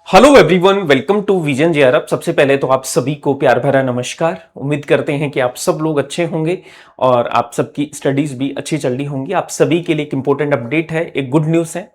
Hello everyone, welcome to Vision JRF. सबसे पहले तो आप सभी को प्यार भरा नमस्कार। उम्मीद करते हैं कि आप सब लोग अच्छे होंगे और आप सबकी स्टडीज भी अच्छी चल रही होंगी। आप सभी के लिए एक इंपॉर्टेंट अपडेट है, एक गुड न्यूज़ है।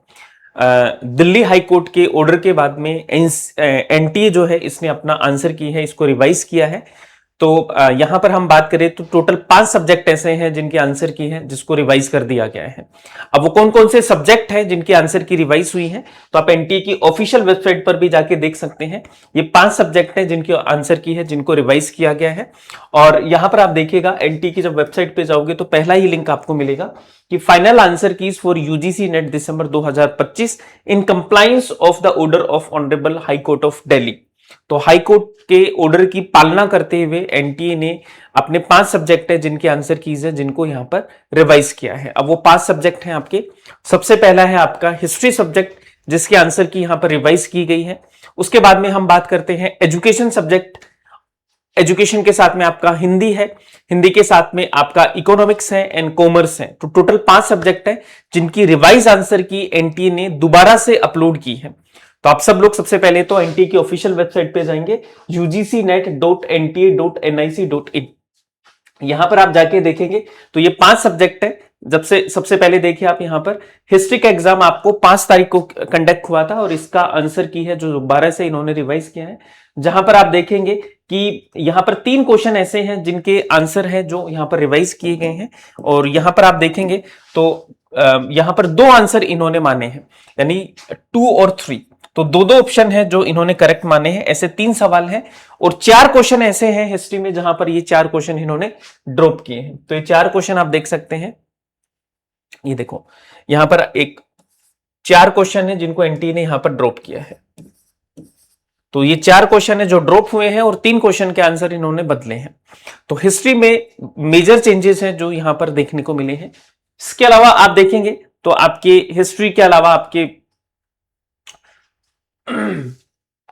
दिल्ली हाई कोर्ट के ऑर्डर के बाद में एनटीए जो है इसने अपना आंसर की है, इसको रिवाइज किया है। तो यहां पर हम बात करें तो टोटल 5 सब्जेक्ट ऐसे हैं जिनके आंसर की है, जिसको रिवाइज कर दिया गया है। अब वो कौन कौन से सब्जेक्ट हैं जिनके आंसर की रिवाइज हुई है, तो आप एनटीए की ऑफिशियल वेबसाइट पर भी जाके देख सकते हैं। ये 5 सब्जेक्ट हैं जिनके आंसर की है, जिनको रिवाइज किया गया है। और यहां पर आप देखिएगा, एनटीए की जब वेबसाइट पे जाओगे तो पहला ही लिंक आपको मिलेगा कि final answer keys for UGC net December 2025 in compliance of the order of honourable high court of Delhi. तो हाई कोर्ट के ऑर्डर की पालना करते हुए एनटीए ने अपने 5 सब्जेक्ट है जिनके आंसर कीज है, जिनको यहां पर रिवाइज किया है। अब वो 5 सब्जेक्ट हैं आपके। सबसे पहला है आपका हिस्ट्री सब्जेक्ट, जिसके आंसर की यहां पर रिवाइज की गई है। उसके बाद में हम बात करते हैं एजुकेशन सब्जेक्ट। एजुकेशन के साथ में आपका हिंदी है, हिंदी के साथ में आपका इकोनॉमिक्स है एंड कॉमर्स है। तो टोटल 5 सब्जेक्ट है जिनकी रिवाइज आंसर की एनटीए ने दोबारा से अपलोड की है। तो आप सब लोग सबसे पहले तो एनटीए की ऑफिशियल वेबसाइट पे जाएंगे ugcnet.nta.nic.in। यहां पर आप जाके देखेंगे तो ये 5 सब्जेक्ट है। जब से सबसे पहले देखिए आप यहां पर हिस्ट्री का एग्जाम आपको 5 तारीख को कंडक्ट हुआ था और इसका आंसर की है जो 12 से इन्होंने रिवाइज किया है। जहां पर आप देखेंगे कि यहां पर 3 क्वेश्चन ऐसे हैं जिनके आंसर है जो यहां पर रिवाइज किए गए हैं। और यहां पर आप देखेंगे तो यहां पर 2 आंसर इन्होंने माने हैं, यानी 2 और 3। तो 2 ऑप्शन है जो इन्होंने करेक्ट माने हैं। ऐसे 3 सवाल हैं और 4 क्वेश्चन ऐसे हैं हिस्ट्री में जहां पर ये 4 क्वेश्चन इन्होंने ड्रॉप किए हैं। तो ये 4 क्वेश्चन आप देख सकते हैं। ये देखो, यहां पर एक 4 क्वेश्चन है जिनको एनटीए ने यहां पर ड्रॉप किया है। तो ये 4 क्वेश्चन है जो ड्रॉप हुए हैं और 3 क्वेश्चन के आंसर इन्होंने बदले हैं। तो हिस्ट्री में मेजर चेंजेस हैं जो यहां पर देखने को मिले हैं। इसके अलावा आप देखेंगे तो आपके हिस्ट्री के अलावा आपके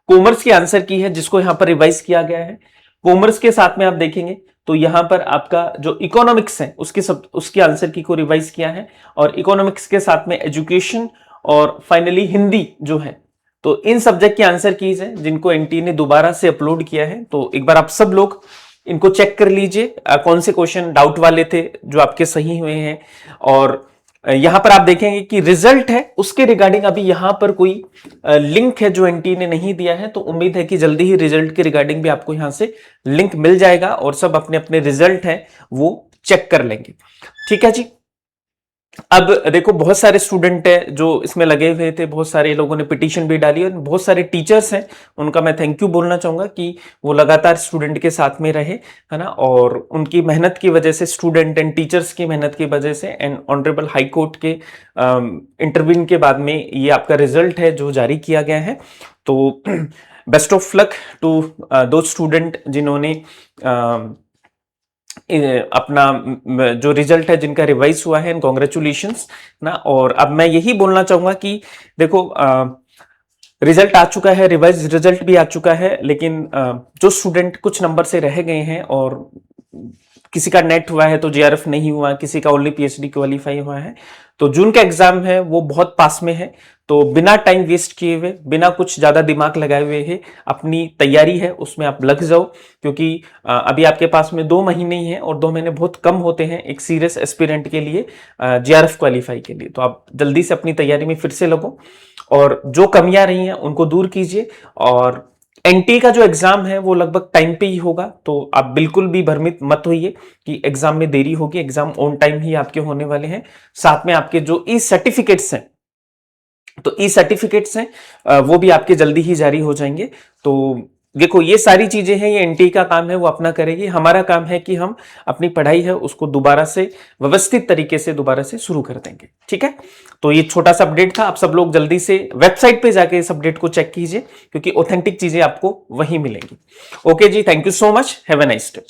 कॉमर्स की आंसर की है, जिसको यहां पर रिवाइज किया गया है। कॉमर्स के साथ में आप देखेंगे तो यहां पर आपका जो इकोनॉमिक्स है उसकी आंसर की को रिवाइज किया है। और इकोनॉमिक्स के साथ में एजुकेशन और फाइनली हिंदी जो है, तो इन सब्जेक्ट की आंसर कीज है जिनको एनटीए ने दोबारा से अपलोड किया है। तो एक बार आप सब लोग इनको चेक कर लीजिए कौन से क्वेश्चन डाउट वाले थे जो आपके सही हुए हैं। और यहां पर आप देखेंगे कि रिजल्ट है उसके रिगार्डिंग अभी यहां पर कोई लिंक है जो एनटीए ने नहीं दिया है। तो उम्मीद है कि जल्दी ही रिजल्ट के रिगार्डिंग भी आपको यहां से लिंक मिल जाएगा और सब अपने अपने रिजल्ट है वो चेक कर लेंगे। ठीक है जी। अब देखो, बहुत सारे स्टूडेंट हैं जो इसमें लगे हुए थे, बहुत सारे लोगों ने पिटीशन भी डाली और बहुत सारे टीचर्स हैं, उनका मैं थैंक यू बोलना चाहूंगा कि वो लगातार स्टूडेंट के साथ में रहे, है ना। और उनकी मेहनत की वजह से, स्टूडेंट एंड टीचर्स की मेहनत की वजह से एंड ऑनरेबल हाई कोर्ट के इंटरव्यू के बाद में ये आपका रिजल्ट है जो जारी किया गया है। तो बेस्ट ऑफ लक टू दो स्टूडेंट जिन्होंने अपना जो रिजल्ट है जिनका रिवाइज हुआ है, कॉन्ग्रेचुलेशंस ना। और अब मैं यही बोलना चाहूंगा कि देखो, रिजल्ट आ चुका है, रिवाइज रिजल्ट भी आ चुका है, लेकिन जो स्टूडेंट कुछ नंबर से रह गए हैं और किसी का नेट हुआ है तो जेआरएफ नहीं हुआ, किसी का ओनली पीएचडी क्वालिफाई हुआ है, तो जून का एग्जाम है वो बहुत पास में है। तो बिना टाइम वेस्ट किए हुए, बिना कुछ ज्यादा दिमाग लगाए हुए है, अपनी तैयारी है उसमें आप लग जाओ। क्योंकि अभी आपके पास में 2 महीने ही है और 2 महीने बहुत कम होते हैं एक सीरियस एस्पिरेंट के लिए, जेआरएफ क्वालिफाई के लिए। तो आप जल्दी से अपनी तैयारी में फिर से लगो और जो कमियां रही हैं उनको दूर कीजिए। और एनटीए का जो एग्जाम है वो लगभग टाइम पे ही होगा, तो आप बिल्कुल भी भ्रमित मत होइए कि एग्जाम में देरी होगी। एग्जाम ऑन टाइम ही आपके होने वाले हैं। साथ में आपके जो ई सर्टिफिकेट्स हैं, तो ई सर्टिफिकेट्स हैं वो भी आपके जल्दी ही जारी हो जाएंगे। तो देखो, ये सारी चीजें हैं, ये एनटीए का काम है, वो अपना करेगी। हमारा काम है कि हम अपनी पढ़ाई है उसको दोबारा से व्यवस्थित तरीके से दोबारा से शुरू कर देंगे। ठीक है, तो ये छोटा सा अपडेट था। आप सब लोग जल्दी से वेबसाइट पे जाके इस अपडेट को चेक कीजिए, क्योंकि ऑथेंटिक चीजें आपको वहीं मिलेंगी। ओके जी, thank you so much, have a nice day.